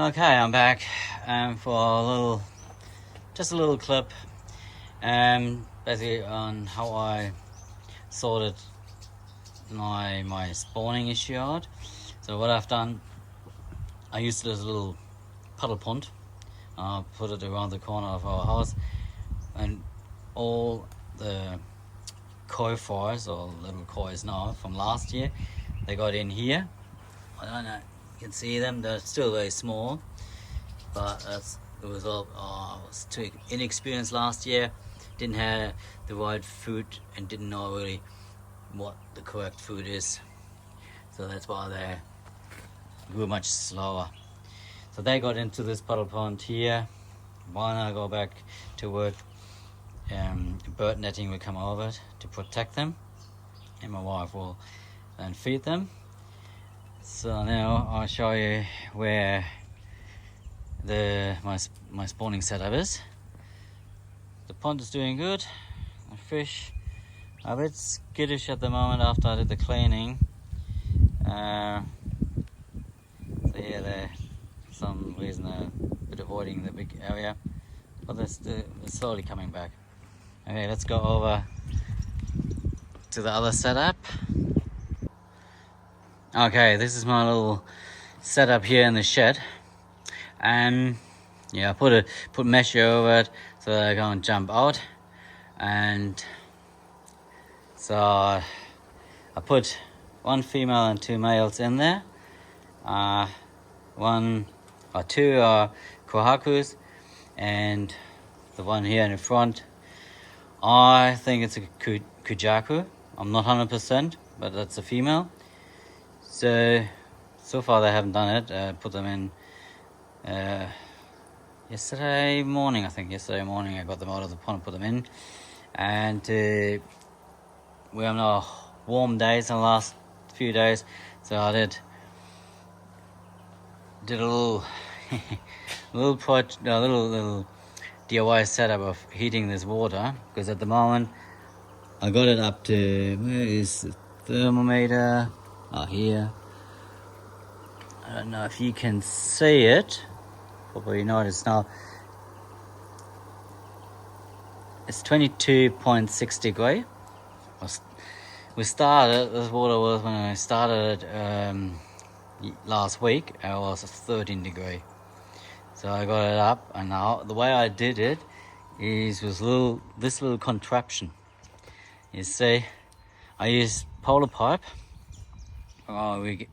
Okay, I'm back for just a little clip, basically on how I sorted my spawning issue out. So what I've done, I used this little puddle pond. I put it around the corner of our house, and all the koi fries, or little kois now, from last year, they got in here. I don't know, you can see them, they're still very small, but it was all, I was too inexperienced last year, didn't have the right food and didn't know really what the correct food is, so that's why they grew much slower. So they got into this puddle pond here. When I go back to work, bird netting will come over to protect them, and my wife will then feed them. So now I'll show you where my spawning setup is. The pond is doing good. The fish are a bit skittish at the moment after I did the cleaning. So yeah, they're for some reason a bit avoiding the big area, but they're slowly coming back. Okay, let's go over to the other setup. Okay, this is my little setup here in the shed, and yeah, I put mesh over it so that I can't jump out, and so I put one female and two males in there. One or two are kohakus, and the one here in the front, I think it's a kujaku. I'm not 100%, but that's a female. So far they haven't done it. Put them in yesterday morning. I think yesterday morning I got them out of the pond, put them in, and we have now warm days in the last few days, so I did a little little DIY setup of heating this water, because at the moment I got it up to, where is the thermometer? Oh, here. I don't know if you can see it. Probably not. It's now, it's 22.6 degree. We started, this water was, when I started last week, it was 13 degree. So I got it up, and now the way I did it is with this little contraption. You see, I use polar pipe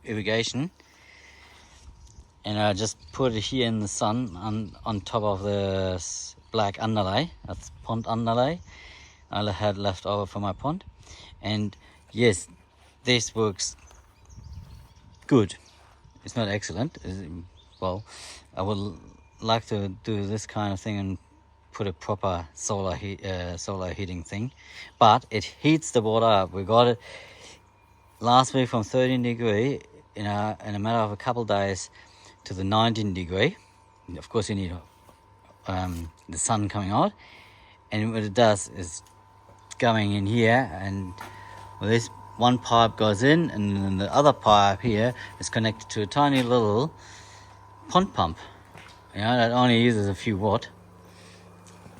irrigation, and I just put it here in the sun on top of the black underlay. That's pond underlay I had left over from my pond. And yes, this works good. It's not excellent. Well, I would like to do this kind of thing and put a proper solar heating thing, but it heats the water up. We got it last week from 13 degree in a matter of a couple of days to the 19 degree. Of course, you need the sun coming out, and what it does is going in here, and this one pipe goes in, and then the other pipe here is connected to a tiny little pond pump, that only uses a few watt.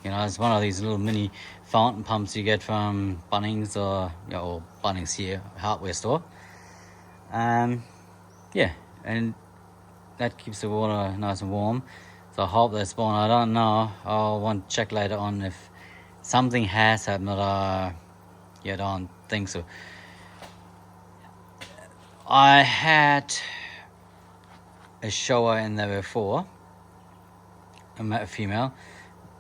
It's one of these little mini fountain pumps you get from Bunnings or Bunnings here, hardware store. Yeah, and that keeps the water nice and warm. So I hope they spawn. I don't know. I'll want to check later on if something has happened, but I don't think so. I had a shower in there before, a female.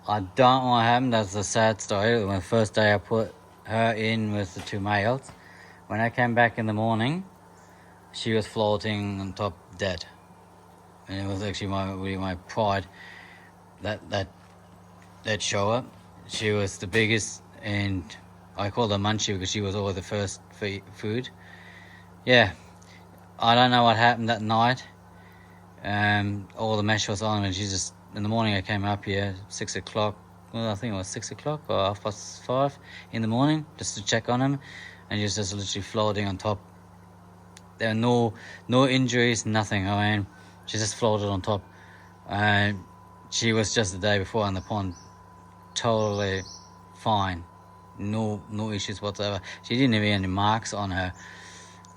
I don't know what happened. That's a sad story. The first day I put her in with the two males, when I came back in the morning, she was floating on top dead. And it was actually my pride, that shower. She was the biggest, and I called her Munchie because she was always the first food. Yeah, I don't know what happened that night. All the mesh was on, and she just, in the morning I came up here 6 o'clock. Well, I think it was 6 o'clock or 5:30 in the morning, just to check on him, and he was just literally floating on top. There are no injuries, nothing. I mean, she just floated on top. She was just the day before in the pond, totally fine, no issues whatsoever. She didn't have any marks on her,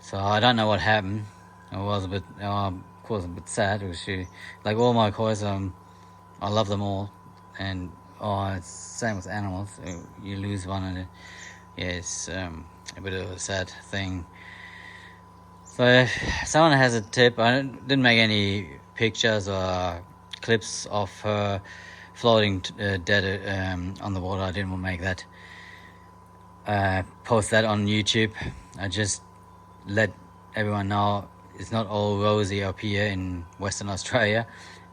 so I don't know what happened. I was a bit, of course, a bit sad because she, like all my kois, I love them all, and it's same with animals. You lose one, and it's a bit of a sad thing. So if someone has a tip, I didn't make any pictures or clips of her floating dead on the water. I didn't want to make that, post that on YouTube. I just let everyone know it's not all rosy up here in Western Australia.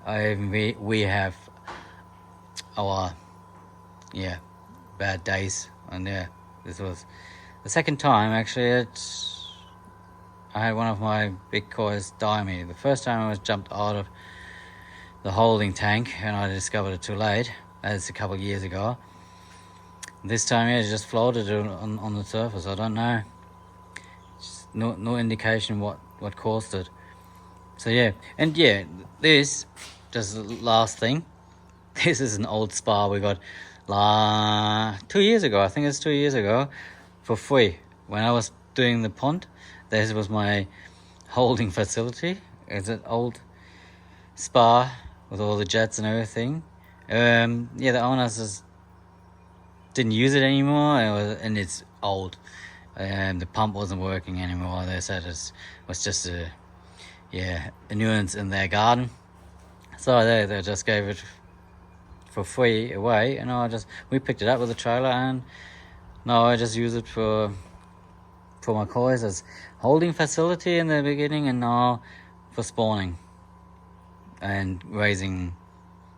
We have our bad days, and this was the second time actually I had one of my big kois die me. The first time I was jumped out of the holding tank and I discovered it too late. That's a couple of years ago. This time it just floated on the surface. I don't know, just no indication what caused it. So and this just the last thing. This is an old spa we got 2 years ago. I think it's 2 years ago, for free. When I was doing the pond, this was my holding facility. It's an old spa with all the jets and everything. The owners just didn't use it anymore, and it's old. The pump wasn't working anymore. They said it was just a nuisance in their garden. So they just gave it for free away, and we picked it up with a trailer, and now I just use it for my kois as holding facility in the beginning, and now for spawning and raising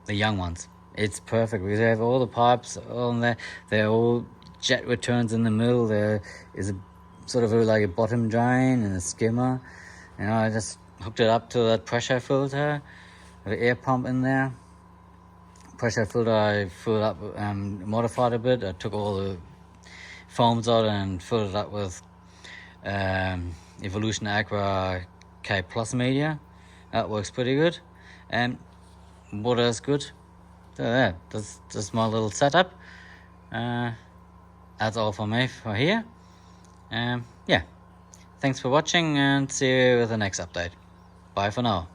the young ones. It's perfect because they have all the pipes on there. They're all jet returns in the middle. There is a sort of like a bottom drain and a skimmer. I just hooked it up to that pressure filter, the air pump in there. Pressure filter I filled up, modified a bit. I took all the foams out and filled it up with Evolution Aqua K Plus media. That works pretty good, and water is good. So that's my little setup. That's all for me for here. Thanks for watching, and see you with the next update. Bye for now.